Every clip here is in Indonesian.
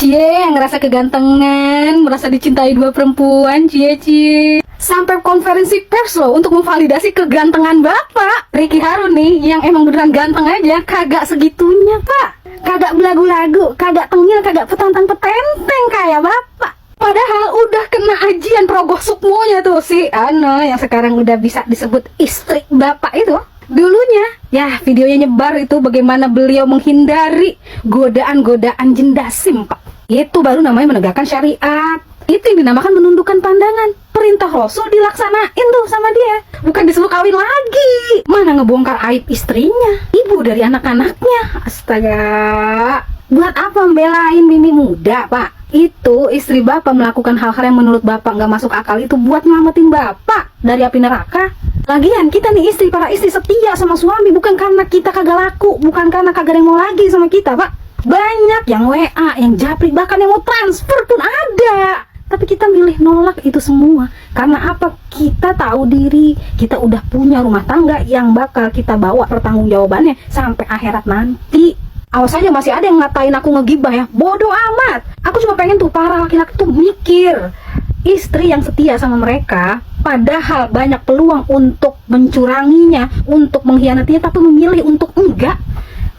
Cie, ngerasa kegantengan, merasa dicintai dua perempuan, cie. Sampai konferensi pers loh untuk memvalidasi kegantengan Bapak Ricky Harun nih, yang emang beneran ganteng aja, kagak segitunya Pak. Kagak belagu-lagu, kagak tengil, kagak petantang-petenteng kayak Bapak. Padahal udah kena ajian progoh sukmonya tuh si Ana yang sekarang udah bisa disebut istri Bapak itu. Dulunya, ya videonya nyebar itu bagaimana beliau menghindari godaan-godaan jendasim Pak. Itu baru namanya menegakkan syariat. Itu yang dinamakan menundukkan pandangan. Perintah Rasul dilaksanain tuh sama dia. Bukan disuruh kawin lagi. Mana ngebongkar aib istrinya, ibu dari anak-anaknya. Astaga. Buat apa membelain bini muda Pak? Itu istri Bapak melakukan hal-hal yang menurut Bapak nggak masuk akal itu buat nyelamatin Bapak dari api neraka. Lagian kita nih istri, para istri setia sama suami bukan karena kita kagak laku, bukan karena kagak ada yang mau lagi sama kita Pak. Banyak yang WA, yang japri, bahkan yang mau transfer pun ada. Tapi kita milih nolak itu semua. Karena apa? Kita tahu diri, kita udah punya rumah tangga yang bakal kita bawa pertanggungjawabannya sampai akhirat nanti. Awas aja masih ada yang ngatain aku ngegibah ya. Bodoh amat. Aku cuma pengen tuh para laki-laki tuh mikir. Istri yang setia sama mereka, padahal banyak peluang untuk mencuranginya, untuk mengkhianatinya, tapi memilih untuk enggak.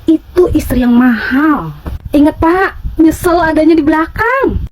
Itu istri yang mahal. Ingat Pak, nyesel adanya di belakang.